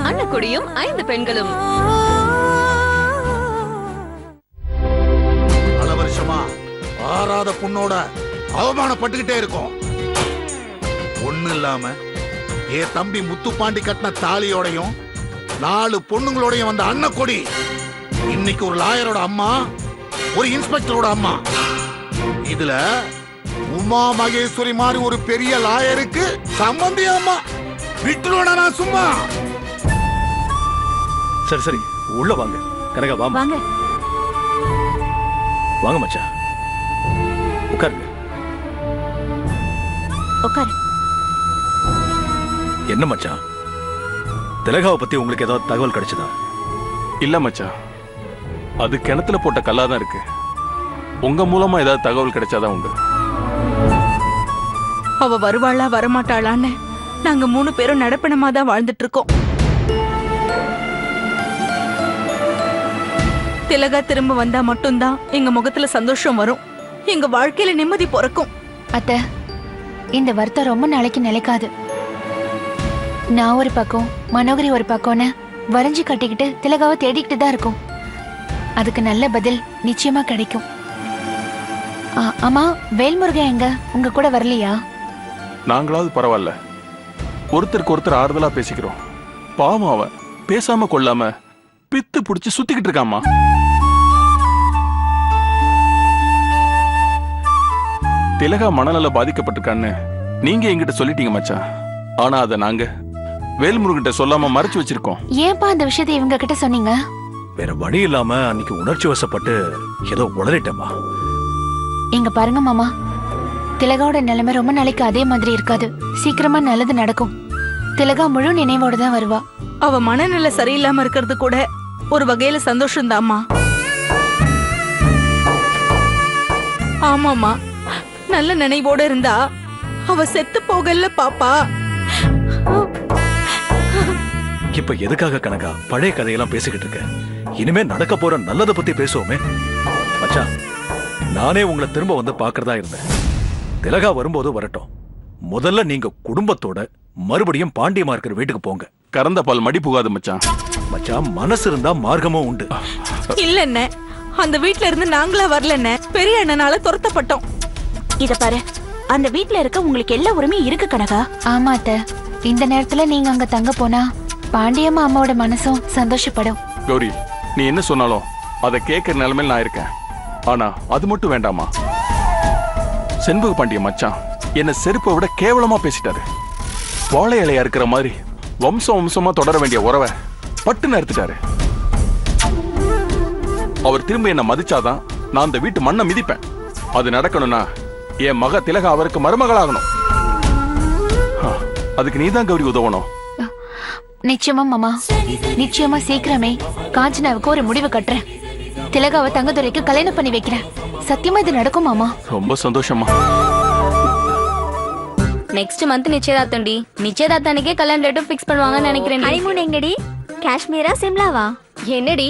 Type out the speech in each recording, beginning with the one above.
அன்னக்குடியும் 5 பெண்களும். பல வருஷமா ஆறாத பொண்ணோட அவமானப்பட்டுக்கிட்டே இருக்கும். ஒண்ணு இல்லாம என் தம்பி முத்துப்பாண்டி கட்டின தாலியோடையும் 4 பொண்ணுங்களோடையும் வந்த அன்னக்கொடி இன்னைக்கு ஒரு லாயரோட அம்மா, ஒரு இன்ஸ்பெக்டரோட அம்மா. இதுல உமா மகேஸ்வரி மாதிரி ஒரு பெரிய லாயருக்கு சம்பந்தி அம்மா. விட்டுருவா நான் சும்மா? சரி சரி, உள்ள வாங்க. கனகா வாங்க வாங்க வாங்க மச்சான், உட்காருங்க. உட்காரு. என்ன மச்சான், திலகாவை பத்தி உங்களுக்கு ஏதாவது தகவல் கிடைச்சதா? இல்ல மச்சான், அது கிணத்துல போட்ட கல்லாதான் இருக்கு. உங்க மூலமா ஏதாவது தகவல் கிடைச்சாதான் உண்டு. அவ வருவாளா வரமாட்டாளான்னு நாங்க 3 பேரும் நடப்பணமா தான் வாழ்ந்துட்டு இருக்கோம். திலகா திரும்ப வந்தா மட்டும்தான் எங்க முகத்துல சந்தோஷம் வரும், எங்க வாழ்க்கையில நிம்மதி பிறக்கும். அத்தை, இந்த வருத்தம் ரொம்ப நாளைக்கு நிலைக்காது. நான் ஒரு பக்கம், மனோகரி ஒரு பக்கம்னு வரைஞ்சு கட்டிக்கிட்டு திலகாவை தேடிக்கிட்டு தான் இருக்கும். அதுக்கு நல்ல பதில் நிச்சயமா கிடைக்கும். அம்மா, வேல்முருகன் எங்க உங்க கூட வரலையா? நாங்களாவது பரவாயில்ல, ஒருத்தருக்கு ஒருத்தர் ஆறுதலா பேசிக்கிறோம். பாவம் அவன் பேசாம கொள்ளாம பித்து புடிச்சு சுத்திக்கிட்டு இருக்காமா. திலகா மனநல பாதிக்கப்பட்டிருக்கான்னு நீங்க எங்கிட்ட சொல்லிட்டீங்க மச்சான். ஆனா அதை நாங்க வேல்முருகன்கிட்ட சொல்லாம மறைச்சு வச்சிருக்கோம். ஏன்பா அந்த விஷயத்தை இவங்க கிட்ட சொன்னீங்க? வேற வழி இல்லாம அன்னைக்கு உணர்ச்சி வசப்பட்டு ஏதோ உளறிட்டேம்மா. இங்க பாருங்க மாமா, திலகாவோட நிலைமை ரொம்ப நாளைக்கு அதே மாதிரி இருக்காது. சீக்கிரமா நல்லது நடக்கும். திலகா முழு நினைவோட தான் வருவா. அவ மனநிலை சரியில்லாம இருக்கிறது கூட ஒரு வகையில சந்தோஷம் தாம்மா. ஆமாமா, நல்ல நினைவோட இருந்தா அவ செத்து போகல பாப்பா. இப்ப எதுக்காக கனகா பழைய கதையெல்லாம் பேசிக்கிட்டு இருக்க? இனிமே நடக்க போற நல்லதை பத்தி பேசுவோமே. மச்சான், நானே உங்களை திரும்ப வந்து பாக்குறதா இருந்தேன். திலகா வரும்போது வரட்டும். முதல்ல நீங்க குடும்பத்தோட மறுபடியும் பாண்டியமா இருக்கிற வீட்டுக்கு போங்க. கறந்த பால் மடி புகாது மச்சான். மச்சான், மனசு இருந்தா மார்க்கமும் உண்டு. இல்ல என்ன, அந்த வீட்ல இருந்து நாங்களா வரல என்ன, பெரிய அண்ணனால துரத்தப்பட்டோம். இத பாரு, அந்த வீட்ல இருக்க உங்களுக்கு எல்லா உரிமையும் இருக்கு கனகா. ஆமா அத்தை, இந்த நேரத்துல நீங்க அங்க தங்க போனா பாண்டியம்மா அம்மாவோட மனசும் சந்தோஷப்படும். கௌரி, நீ என்ன சொன்னாலும் அதை கேட்கற நிலைமையில் நான் இருக்கேன். ஆனா அது மட்டும் வேண்டாமா? செண்பக பாண்டிய மச்சான் என்ன செருப்பை விட கேவலமா பேசிட்டாரு. வாழை இலையா இருக்கிற மாதிரி வம்சம் வம்சமா தொடர வேண்டிய உறவை பட்டுன்னு எடுத்துட்டாரு. அவர் திரும்ப என்ன மதிச்சாதான் நான் அந்த வீட்டு மண்ணை மிதிப்பேன். அது நடக்கணும்னா என் மக திலகா அவருக்கு மருமகளாகணும். அதுக்கு நீதான் கௌரி உதவணும். நிச்சயமா மாமா, நிச்சயமா சீக்கிரமே காஞ்சனாவுக்கு ஒரு முடிவு கட்டுறேன். திலகாவை தங்கதுரைக்கு கல்யாணம் பண்ணி வைக்கிறேன். சத்தியமா இது நடக்கும் மாமா. ரொம்ப சந்தோஷமா. Next month நிச்சயதார்த்தம்டி. நிச்சயதார்த்தனிக்கே கல்யாண டேட்டும் ஃபிக்ஸ் பண்ணுவாங்கன்னு நினைக்கிறேன். ஹனிமூன் எங்கடி? காஷ்மீரா சிம்லாவா? என்னடி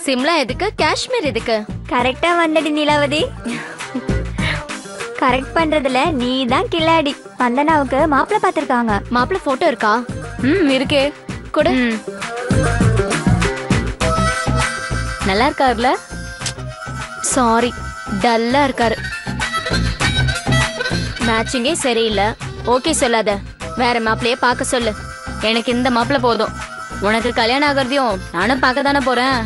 சிம்லா எதுக்கு, காஷ்மீர் எதுக்கு? கரெக்டா வந்தடி நிலாவதி. கரெக்ட் பண்றதுல நீ தான் கில்லாடி. வந்தனாவுக்கு மாப்பிள்ள பாத்திருக்காங்க. மாப்பிள்ள போட்டோ இருக்கா? இருக்கே, கொடு. நல்லா இருக்காருல? சாரி, டல்லா இருக்காரு. மேட்சிங்கே சரியில்லை. ஓகே சொல்லாத, வேற மாப்பிள்ளையே பார்க்க சொல்லு. எனக்கு இந்த மாப்பிள்ள போதும். உனக்கு கல்யாணம் ஆகிறதையும் நானும் பார்க்க தானே போறேன்.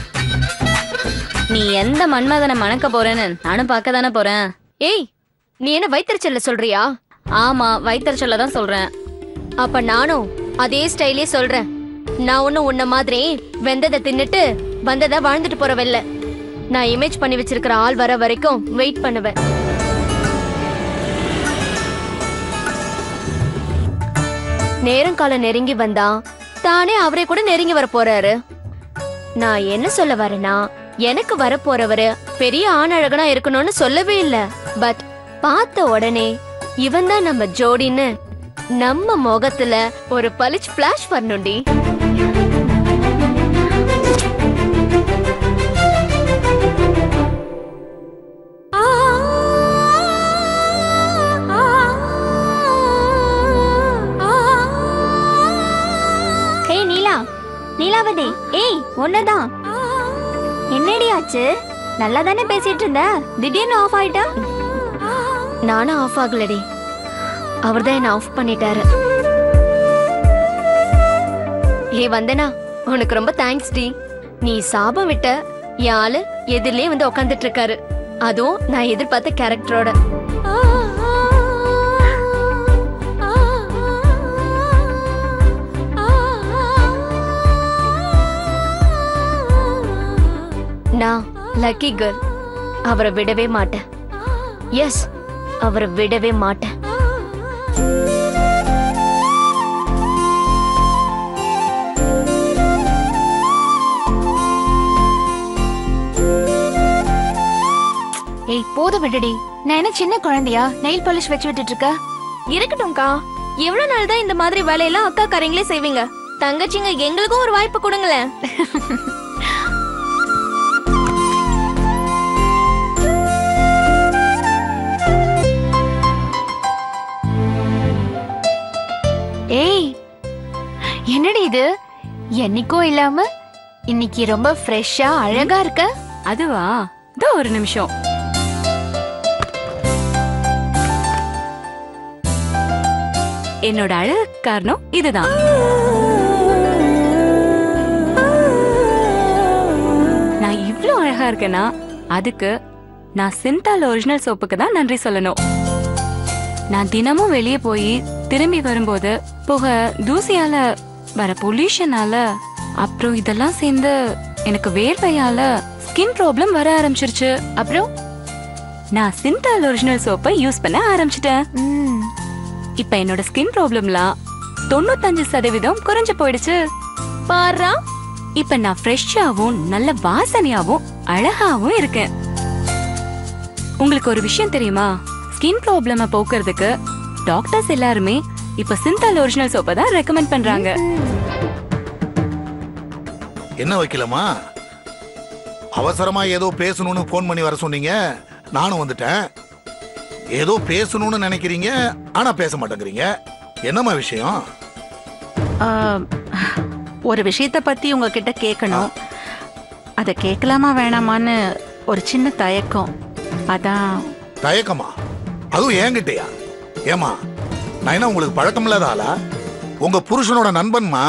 நீ எந்த மன்மதனை மணக்க போறேன்னு நானும் பார்க்க தானே போறேன். ஏய், நீ என்ன வயிற்றுச்சல்ல சொல்றியா? ஆமா, வயிற்றுச்சல்ல தான் சொல்றேன். அப்ப நானும் அதே ஸ்டைலே சொல்றேன். நான் ஒன்னும் உன்ன மாதிரி வெந்ததை தின்னுட்டு வந்ததை வாழ்ந்துட்டு போறவல்ல. நான் இமேஜ் பண்ணி வச்சிருக்கிற ஆள் வர வரைக்கும் வெயிட் பண்ணுவேன். நேரங்காலம் நெருங்கி வந்தா தானே அவரே கூட நெருங்கி வர போறாரு. நான் என்ன சொல்ல வரேன்னா, எனக்கு வர போறவரு பெரிய ஆணழகனா இருக்கணும்னு சொல்லவே இல்ல. பட் பார்த்த உடனே இவன் தான் நம்ம ஜோடின்னு நம்ம முகத்துல ஒரு பளிச் பிளாஷ் வரணும்டி. கலையாவதே. ஏய் ஒன்னதான். என்னடி ஆச்சு? நல்லா தானே பேசிட்டு இருந்த, திடீர்னு ஆஃப் ஆயிட்டா? நானும் ஆஃப் ஆகலடி, அவர்தான் என்ன ஆஃப் பண்ணிட்டாரு. வந்தனா, உனக்கு ரொம்ப தேங்க்ஸ் டி. நீ சாபம் விட்ட என் ஆளு எதிரிலே வந்து உக்காந்துட்டு இருக்காரு, அதுவும் நான் எதிர்பார்த்த கேரக்டரோட. நான் லக்கி கேர்ள், அவரை விடவே மாட்டேன். எஸ், அவரை விடவே மாட்டேன். ஏய் போதும் விடுடி. நான் என்ன சின்ன குழந்தையா நெயில் பாலிஷ் வச்சு விட்டுட்டு இருக்க? இருக்கட்டும்க்கா, எவ்வளவு நாள் தான் இந்த மாதிரி வேலையெல்லாம் அக்கா காரங்களே செய்வீங்க? தங்கச்சிங்க எங்களுக்கும் ஒரு வாய்ப்பு கொடுங்களேன். ஏய் என்னடி இது, என்னைக்கும் இல்லாம இன்னைக்கு ரொம்ப ஃப்ரெஷ்ஷா அழகா இருக்க. அதுவா? இதோ ஒரு நிமிஷம். என்னோட அழகு காரணம் இதுதான். நான் இவ்ளோ அழகா இருக்கேன்னா அதுக்கு நான் சிந்தால் ஒரிஜினல் சோப்புக்கு தான் நன்றி சொல்லணும். நான் தினமும் வெளியே போய் திரும்பி வரும்போது புகை, தூசியால வர பொல்யூஷனால, அப்புறம் இதெல்லாம் சேர்ந்து எனக்கு வேர்வையால ஸ்கின் ப்ராப்ளம் வர ஆரம்பிச்சிருச்சு. அப்புறம் நான் சிந்தால் ஒரிஜினல் சோப்பை யூஸ் பண்ண ஆரம்பிச்சிட்டேன். இப்ப என்னோட ஸ்கின் ப்ராப்ளம்லாம் 95% குறைஞ்சு போயிடுச்சு. பாரா, இப்ப நான் ஃப்ரெஷ்ஷாவும் நல்ல வாசனையாவும் அழகாவும் இருக்கேன். உங்களுக்கு ஒரு விஷயம் தெரியுமா? ஸ்கின் ப்ராப்ளம போக்குறதுக்கு டாக்டர்ஸ் எல்லாருமே இப்ப சிந்தால் ஒரிஜினல் சோப்பை தான் ரெக்கமெண்ட் பண்றாங்க. என்ன வைக்கலமா, அவசரமா ஏதோ பேசணும்னு போன் பண்ணி வர சொன்னீங்க, நானும் வந்துட்டேன். ஏதோ பேசணும்னு நினைக்கிறீங்க, ஆனா பேச மாட்டேங்கிறீங்க. என்னம்மா விஷயம்? ஒரு விஷயத்த பத்தி உங்ககிட்ட கேட்கணும். அதை கேட்கலாமா வேணாமான்னு ஒரு சின்ன தயக்கம். அதான். தயக்கமா? அதுவும் என்கிட்டயா? ஏமா, நான் என்ன உங்களுக்கு பழக்கம் இல்லாத ஆளா? உங்க புருஷனோட நண்பன்மா,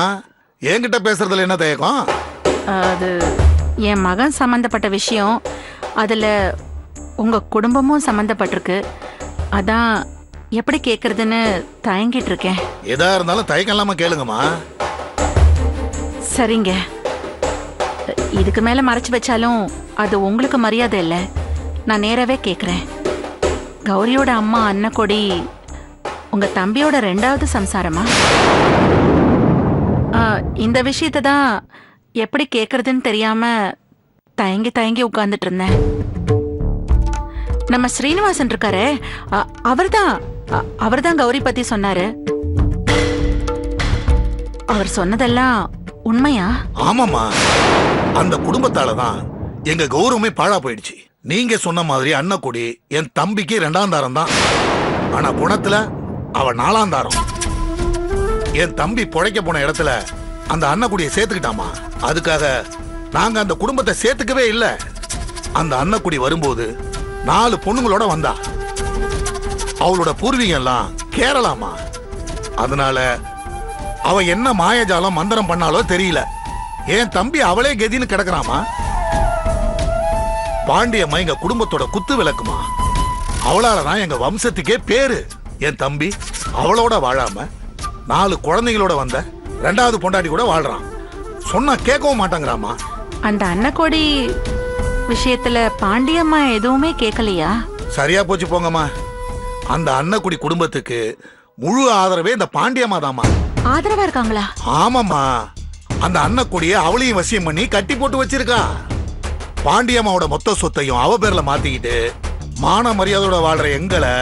என்கிட்ட பேசுறதுல என்ன தயக்கம்? அது என் மகன் சம்பந்தப்பட்ட விஷயம். அதுல உங்க குடும்பமும் சம்பந்தப்பட்டிருக்கு. அதான் எப்படி கேக்குறதுன்னு தயங்கிட்டு இருக்கேன். எதா இருந்தாலும் தயக்கம் இல்லாம கேளுங்கம்மா. சரிங்க, இதுக்கு மேல மறைச்சு வச்சாலும் அது உங்களுக்கு மரியாதை இல்லை. நான் நேராவே கேக்குறேன். கௌரியோட அம்மா அன்னக்கொடி உங்க தம்பியோட 2வது சம்சாரமா? இந்த விஷயத்தை தான் எப்படி கேக்குறதுன்னு தெரியாம தயங்கி தயங்கி உட்கார்ந்துட்டு இருந்தேன். நம்ம ஸ்ரீனிவாசன் இருக்காரே, அவர்தான் கௌரி பத்தி சொன்னாரு. அவர் சொன்னதெல்லாம் உண்மையா? ஆமாமா, அந்த குடும்பத்தாலதான் எங்க கௌரவமே பாழா போயிடுச்சு. நீங்க சொன்ன மாதிரி அன்னக்குடி என் தம்பிக்கு 2ஆம் தாரம் தான். ஆனா குணத்துல அவ 4ஆம் தாரம். என் தம்பி புழைக்க போன இடத்துல அந்த அன்னக்குடியை சேர்த்துக்கிட்டாமா. அதுக்காக நாங்க அந்த குடும்பத்தை சேர்த்துக்கவே இல்லை. அந்த அன்னக்குடி வரும்போது 4 பொண்ணுங்களோட வந்தா. அவளோட பூர்வீகம் எல்லாம் கேரளாமா. அதனால அவ என்ன மாயஜாலம் மந்திரம் பண்ணாலோ தெரியல, என் தம்பி அவளே கதின்னு கிடக்குறாமா. பாண்டியம்மா எங்க குடும்பத்தோட குத்து விளக்குமா. அவளாலதான் எங்க வம்சத்துக்கே பேரு. என் தம்பி அவளோட வாழாம 4 குழந்தைங்களோட வந்த 2வது பொண்டாட்டி கூட வாழ்றான். சொன்னா கேட்கவும் மாட்டாங்கறாமா. அந்த அன்னக்கோடி விஷயத்துல பாண்டியம்மா எதுவுமே கேட்கலையா? சரியா போச்சு போங்கம்மா. அந்த அன்னக்குடி குடும்பத்துக்கு முழு ஆதரவே இந்த பாண்டியம்மா தாமா. ஆதரவா இருக்காங்களா? ஆமாம்மா, அந்த அன்னக்குடிய அவளையும் வசியம் பண்ணி கட்டி போட்டு வச்சிருக்கா. பாண்டியம்மாவோட மொத்த சொத்தையும் அவ பேர்ல மாத்திக்கிட்டு மான மரியாதையோட வாழ்ற எங்களை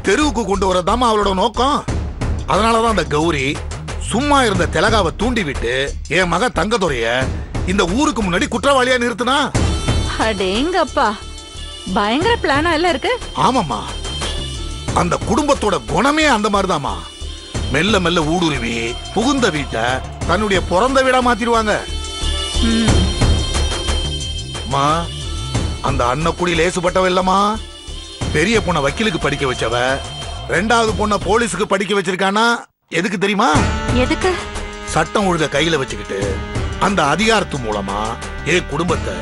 தெருவுக்கு கொண்டு வரதாமா அவளோட நோக்கம். அதனாலதான் அந்த கௌரி சும்மா இருந்த திலகாவை தூண்டி விட்டு என் மக தங்கதுரைய இந்த ஊருக்கு முன்னாடி குற்றவாளியா நிறுத்தினா. அடேங்கப்பா, பயங்கர பிளானா எல்லாம் இருக்கு. ஆமாம்மா, அந்த குடும்பத்தோட குணமே அந்த மாதிரிதாமா. மெல்ல மெல்ல ஊடுருவி புகுந்த வீட்டை தன்னுடைய பிறந்த வீடா மாத்திடுவாங்க. மா, அந்த அன்னக்குடி லேசுப்பட்டவ இல்லம்மா. பெரிய பொண்ண வக்கீலுக்கு படிக்க வச்சவ, ரெண்டாவது பொண்ண போலீஸுக்கு படிக்க வச்சிருக்கானா எதுக்கு தெரியுமா? எதுக்கு? சட்டம் ஒழுங்க கையில வச்சுக்கிட்டு அந்த அதிகாரத்து மூலமா என் குடும்பத்தை,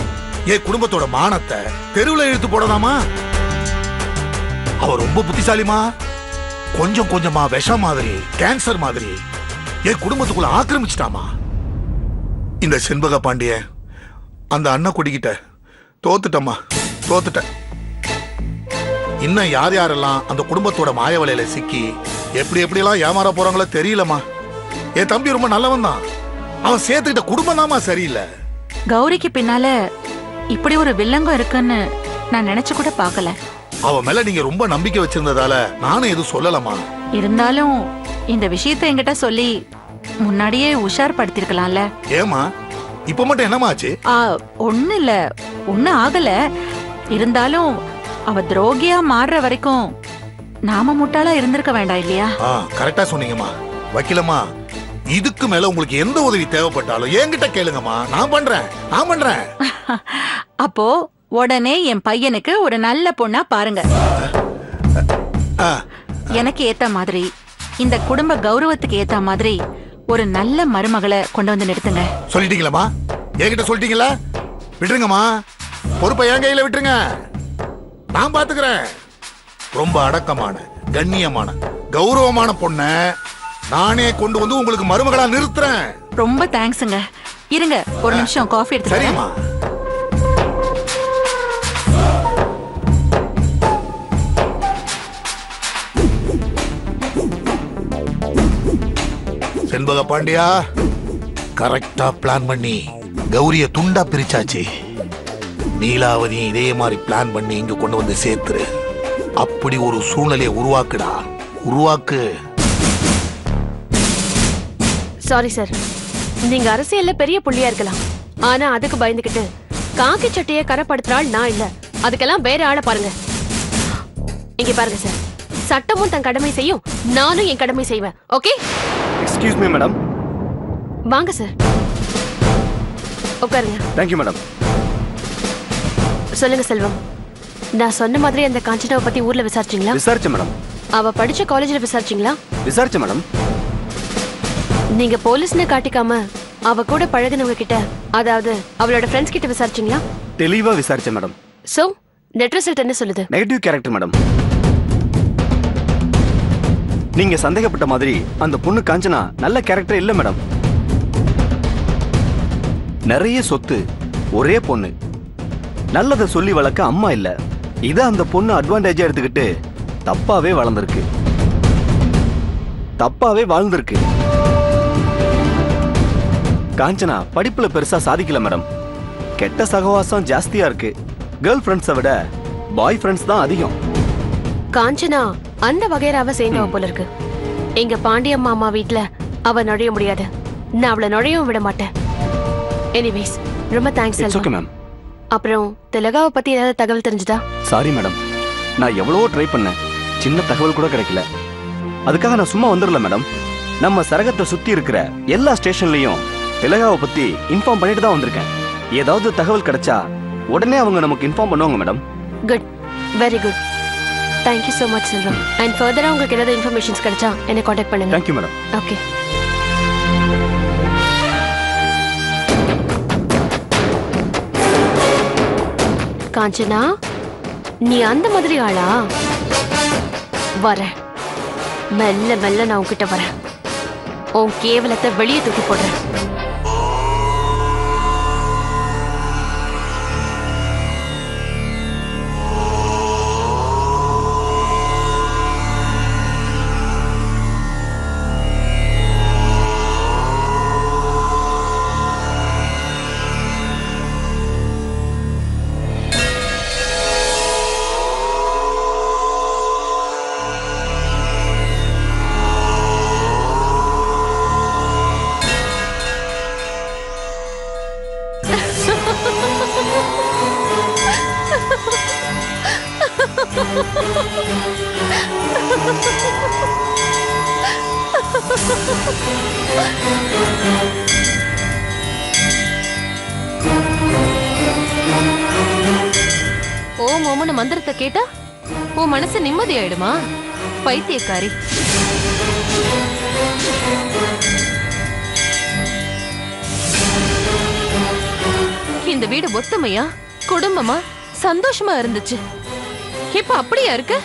என் குடும்பத்தோட மானத்தை தெருவுல இழுத்து போடலாமா? அவ ரொம்ப புத்திசாலிமா. கொஞ்சம் கொஞ்சமா விஷம் மாதிரி, கேன்சர் மாதிரி என் குடும்பத்துக்குள்ள ஆக்கிரமிச்சிட்டாமா. இந்த செண்பக பாண்டிய அந்த அன்னக்குடிக்கிட்ட தோத்துட்டம்மா, தோத்துட்டேன். இன்னும் யார் யாரெல்லாம் அந்த குடும்பத்தோட மாய வலையில சிக்கி எப்படி எப்படியெல்லாம் ஏமாற போறாங்களோ தெரியலம்மா. என் தம்பி ரொம்ப நல்லவன் தான். அவன் சேர்த்துக்கிட்ட குடும்பம் தாமா சரியில்லை. கௌரிக்கு பின்னால இப்படி ஒரு வில்லங்கம் இருக்குன்னு நான் நினைச்சு கூட பார்க்கல. அவன் மேல நீங்க ரொம்ப நம்பிக்கை வச்சிருந்ததால நானும் எதுவும் சொல்லலமா. இருந்தாலும் இந்த விஷயத்தை என்கிட்ட சொல்லி முன்னாடியே உஷார் படுத்திருக்கலாம்ல. ஏமா இப்ப மட்டும் என்னமா ஆச்சு? ஒண்ணு இல்ல, ஒண்ணு ஆகல. இருந்தாலும் அவ துரோகியா மாறுற வரைக்கும் நாம முட்டாளா இருந்திருக்க வேண்டாம் இல்லையா? கரெக்டா சொன்னீங்கம்மா. வக்கீலம்மா, இதுக்கு மேல உங்களுக்கு எந்த உதவி தேவைப்பட்டாலும் என்கிட்ட கேளுங்கம்மா. நான் பண்றேன். அப்போ உடனே என் பையனுக்கு ஒரு நல்ல பொண்ணா பாருங்க. எனக்கு ஏத்த மாதிரி, இந்த குடும்ப கௌரவத்துக்கு ஏத்த மாதிரி ஒரு நல்ல மருமகளை கொண்டு வந்து நிறுத்துங்க. சொல்லிட்டீங்களா? என்கிட்ட சொல்லிட்டீங்களா? விட்டுருங்கம்மா, பொறுப்பை என் கையில விட்டுருங்க. நான் பாத்துக்கிறேன். ரொம்ப அடக்கமான, கண்ணியமான, கௌரவமான பொண்ண நானே கொண்டு வந்து உங்களுக்கு மருமகளா நிறுத்துறேன். ரொம்ப தேங்க்ஸ்ங்க. இருங்க ஒரு நிமிஷம், காஃபி எடுத்து. சரிம்மா. செண்பக பாண்டியா, கரெக்டா பிளான் பண்ணி கௌரிய துண்டா பிரிச்சாச்சு. நீலாவதி இதே மாதிரி பிளான் பண்ணி இங்க கொண்டு வந்து சேர்த்துரு. அப்படி ஒரு சூழ்நிலையை உருவாக்குடா, உருவாக்கு. சாரி சார், நீங்க அரசியல்ல பெரிய புள்ளியா இருக்கலாம். ஆனா அதுக்கு பயந்துகிட்டு காக்கி சட்டையை கரப்படுத்துறாள் நான் இல்ல. அதுக்கெல்லாம் வேற ஆளை பாருங்க. இங்க பாருங்க சார், சட்டமும் தன் கடமை செய்யும், நானும் என் கடமை செய்வேன். ஓகே? Excuse me madam. வாங்க சார், உட்காருங்க. Thank you madam. சொல்லுங்க செல்வம், நான் சொன்ன மாதிரி அந்த காஞ்சனாவை பத்தி ஊர்ல விசாரிச்சீங்களா? விசாரிச்சேன் மேடம். அவ படிச்ச காலேஜ்ல விசாரிச்சீங்களா? விசாரிச்சேன் மேடம். நீங்க போலீஸ்னு காட்டிக்காம அவ கூட பழகுனவங்க கிட்ட, அதாவது அவளோட ஃப்ரெண்ட்ஸ் கிட்ட விசாரிச்சீங்களா? தெளிவா விசாரிச்சேன் மேடம். சோ நெட் ரிசல்ட் என்ன சொல்லுது? Negative character madam. நீங்க சந்தேகப்பட்ட மாதிரி அந்த பொண்ணு காஞ்சனா நல்ல கேரக்டர் இல்ல மேடம். நிறைய சொத்து, ஒரே பொண்ணு, நல்லதை சொல்லி வளர்க்க அம்மா இல்ல. இத அந்த பொண்ணு அட்வான்டேஜா எடுத்துக்கிட்டு தப்பாவே வளர்ந்திருக்கு, தப்பாவே வாழ்ந்திருக்கு. காஞ்சனா படிப்புல பெருசா சாதிக்கல மேடம். கெட்ட சகவாசம் ஜாஸ்தியா இருக்கு. கேர்ள் ஃப்ரெண்ட்ஸை விட பாய் ஃப்ரெண்ட்ஸ் தான் அதிகம். காஞ்சனா அந்த வகைராவ சேர்ந்தவ போல இருக்கு. எங்க பாண்டியம்மா அம்மா வீட்ல அவ நுழைய முடியாது. நான் அவளை நுழையவும் விட மாட்டேன். எனிவேஸ், ரொம்ப தேங்க்ஸ். It's okay ma'am. அப்புறம் திலகாவை பத்தி ஏதாவது தகவல் தெரிஞ்சுதா? சாரி மேடம், நான் எவ்வளவோ ட்ரை பண்ணேன், சின்ன தகவல் கூட கிடைக்கல. அதுக்காக நான் சும்மா வந்துடல மேடம். நம்ம சரகத்தை சுத்தி இருக்கிற எல்லா ஸ்டேஷன்லயும் திலகாவை பத்தி இன்ஃபார்ம் பண்ணிட்டு தான் வந்திருக்கேன். ஏதாவது தகவல் கிடைச்சா உடனே அவங்க நமக்கு இன்ஃபார்ம் பண்ணுவாங்க madam. Good, very good. Thank you so much, Selvam. And further உங்களுக்கு ஏதாவது இன்ஃபர்மேஷன்ஸ் கிடைச்சா என்னை காண்டாக்ட் பண்ணுங்க. Thank you madam. Okay. Kanchana, நீ அந்த மாதிரி ஆளா? வரேன், மெல்ல மெல்ல நான் உன்கிட்ட வரேன். உன் கேவலத்தை வெளியே தூக்கி போடுறேன். ஓம் ஓம்னு மந்திரத்தை கேட்டா உன் மனசு நிம்மதி ஆயிடுமா? பைத்தியக்காரி. இந்த வீடு ஒத்துமையா குடும்பமா சந்தோஷமா இருந்துச்சு. இப்ப அப்படியா இருக்கு?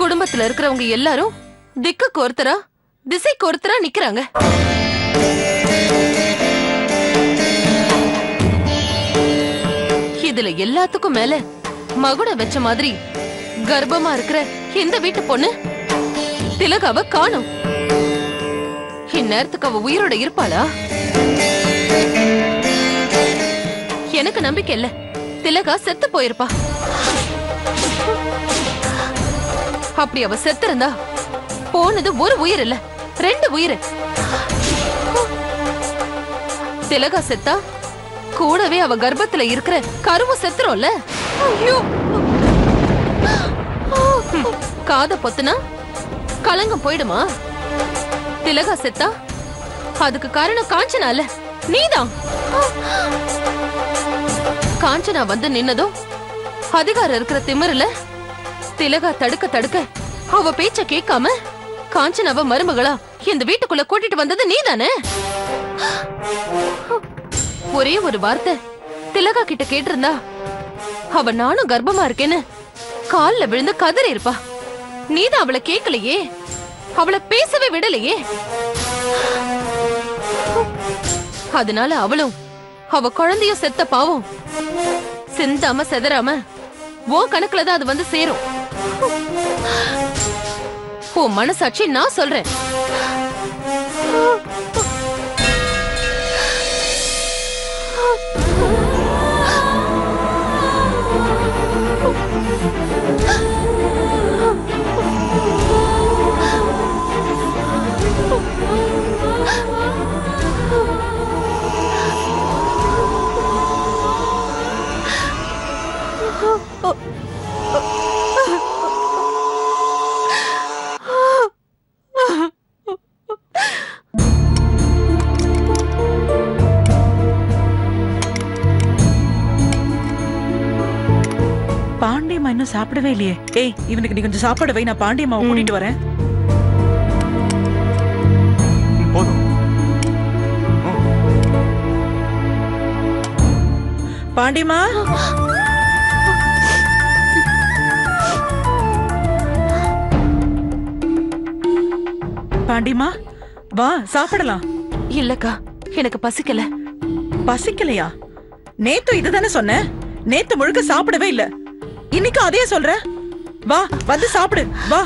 குடும்பத்துல இருக்கிறவங்க எல்லாரும் திக்குக்கு ஒருத்தரா திசைக்கு ஒருத்தரா நிக்கிறாங்க. இதுல எல்லாத்துக்கும் மேல மகுட வச்ச மாதிரி கர்ப்பமா இருக்கிற இந்த வீட்டு பொண்ணு திலகாவ காணும். இந்நேரத்துக்கு அவ உயிரோட இருப்பாளா? எனக்கு நம்பிக்கை இல்ல. திலகா செத்து போயிருப்பா. அப்படி அவ செத்து இருந்தா போனது ஒரு உயிர் இல்ல, 2 உயிர். திலகா செத்தா கூடவே அவ கர்ப்பத்துல இருக்கிற கருவும் செத்துறோம்ல. காத பொத்துனா கலங்கம் போயிடுமா? திலகா செத்தா அதுக்கு காரணம் காஞ்சனா இல்ல, நீதான். காஞ்சனா வந்து நின்னதும் அதிகாரம் இருக்கிற திமிருல திலகா தடுக்க தடுக்க அவ பேச்ச கேட்காம காஞ்சனாவ மருமகளா இந்த வீட்டுக்குள்ள கூட்டிட்டு வந்தது நீதானே? ஒரே ஒரு வார்த்தை திலகா கிட்ட கேட்டிருந்தா அவ நானும் கர்ப்பமா இருக்கேன்னு கால்ல விழுந்து கதறி இருப்பா. நீதான் அவளை கேட்கலையே, அவளை பேசவே விடலையே. அதனால அவளும் அவ குழந்தையும் செத்த பாவம் சிந்தாம செதறாம உன் கணக்குலதான் அது வந்து சேரும். உன் மனசாட்சி நான் சொல்றேன். பாண்டியம்மா இன்னும் சாப்பிடவே இல்லையே. ஏய், இவனுக்கு நீ கொஞ்சம் சாப்பாடு வை, நான் பாண்டியம்மாவை கூட்டிட்டு வரேன். போதும். பாண்டியம்மா, பாண்டியம்மா வா சாப்பிடலாம். இல்லக்கா, எனக்கு பசிக்கல. பசிக்கலையா? நேத்து இதுதானே சொன்ன. நேத்து முழுக்க சாப்பிடவே இல்ல, இன்னைக்கு அதே சொல்ற. வா வந்து சாப்பிடு வா.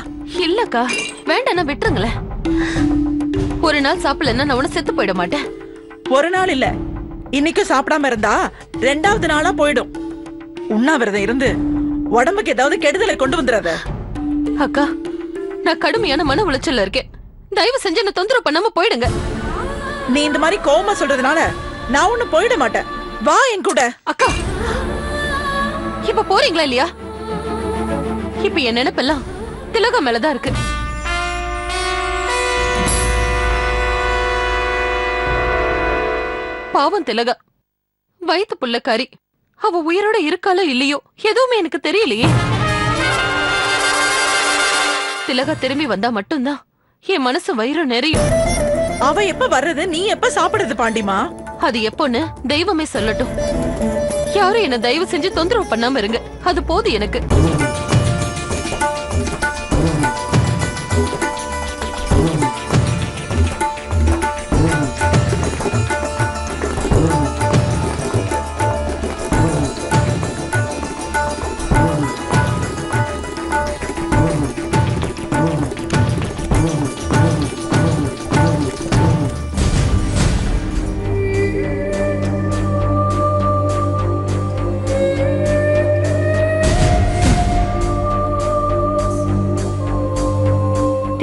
இல்லக்கா வேண்டாம், விட்டுருங்களேன். ஒரு நாள் சாப்பிடலன்னா நான் உன செத்து போயிட மாட்டேன். ஒரு நாள் இல்ல, இன்னைக்கும் சாப்பிடாம இருந்தா 2வது நாளா போயிடும். உண்ணாவிரதம் இருந்து உடம்புக்கு ஏதாவது கெடுதலை கொண்டு வந்துடாத. அக்கா, நான் கடுமையான மன உளைச்சல்ல இருக்கேன். தயவு செஞ்சு என்ன தொந்தரவு பண்ணாம போயிடுங்க. நீ இந்த மாதிரி கோவமா சொல்றதுனால நான் ஒண்ணு போயிட மாட்டேன். வா என் கூட. அக்கா, இப்ப போறீங்களா இல்லையா? இப்ப என் நினைப்பெல்லாம் திலகா மேலதான் இருக்கு. பாவம் திலகா, வயித்து புள்ளக்காரி. அவ உயிரோட இருக்காளோ இல்லையோ எதுவுமே எனக்கு தெரியலையே. திலகா திரும்பி வந்தா மட்டும்தான் என் மனசு வயிறு நிறையும். அவ எப்ப வர்றது, நீ எப்ப சாப்பிடுறது பாண்டிமா? அது எப்போன்னு தெய்வமே சொல்லட்டும். யாரும் என்ன தயவு செஞ்சு தொந்தரவு பண்ணாம இருங்க, அது போதும் எனக்கு.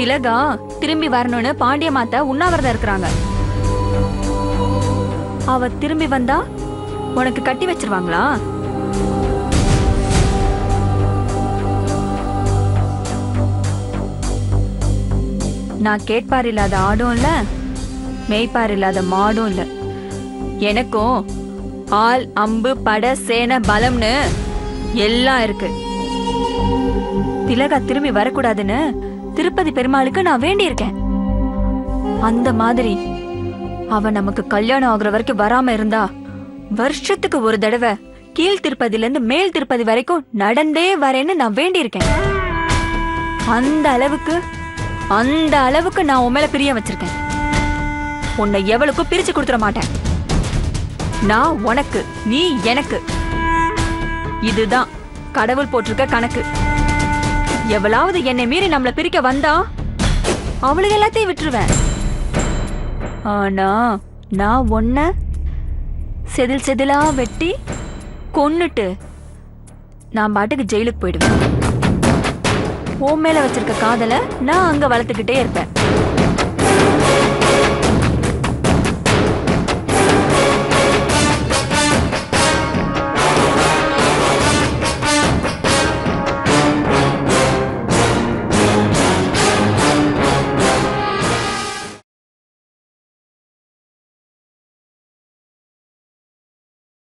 திலகா திரும்பி வரணும்னு பாண்டியமாத்த உண்ணாவிரதம் இருக்கிறாங்க. அவ திரும்பி வந்தா உனக்கு கட்டி வச்சிருவாங்களா? நான் கேட்பார் இல்லாத ஆடும் இல்ல, மேய்ப்பார் இல்லாத மாடும் இல்ல. எனக்கும் ஆள் அம்பு பட சேன பலம்னு எல்லாம் இருக்கு. திலகா திரும்பி வரக்கூடாதுன்னு திருப்பதி பெருமாளுக்கு நான் வேண்டியிருக்கேன். அந்த மாதிரி அவ நமக்கு கல்யாணம் ஆகுற வரைக்கும் வராம இருந்தா வருஷத்துக்கு ஒரு தடவை கீழ் திருப்பதில இருந்து மேல் திருப்பதி வரைக்கும் நடந்தே வரேன்னு நான் வேண்டியிருக்கேன். அந்த அளவுக்கு நான் உன் மேல பிரியம் வச்சிருக்கேன். உன்னை எவளுக்கும் பிரிச்சு கொடுத்துட மாட்டேன். நான் உனக்கு, நீ எனக்கு. இதுதான் கடவுள் போட்டிருக்க கணக்கு. எவளாவது என்னை மீறி நம்மள பிரிக்க வந்தா அவளுக்கு எல்லாத்தையும் விட்டுருவேன். ஆனா நான் உன்ன செதில் செதிலா வெட்டி கொன்னுட்டு நான் பாட்டுக்கு ஜெயிலுக்கு போயிடுவேன். உன் மேல வச்சிருக்க காதலை நான் அங்க வளர்த்துக்கிட்டே இருப்பேன்.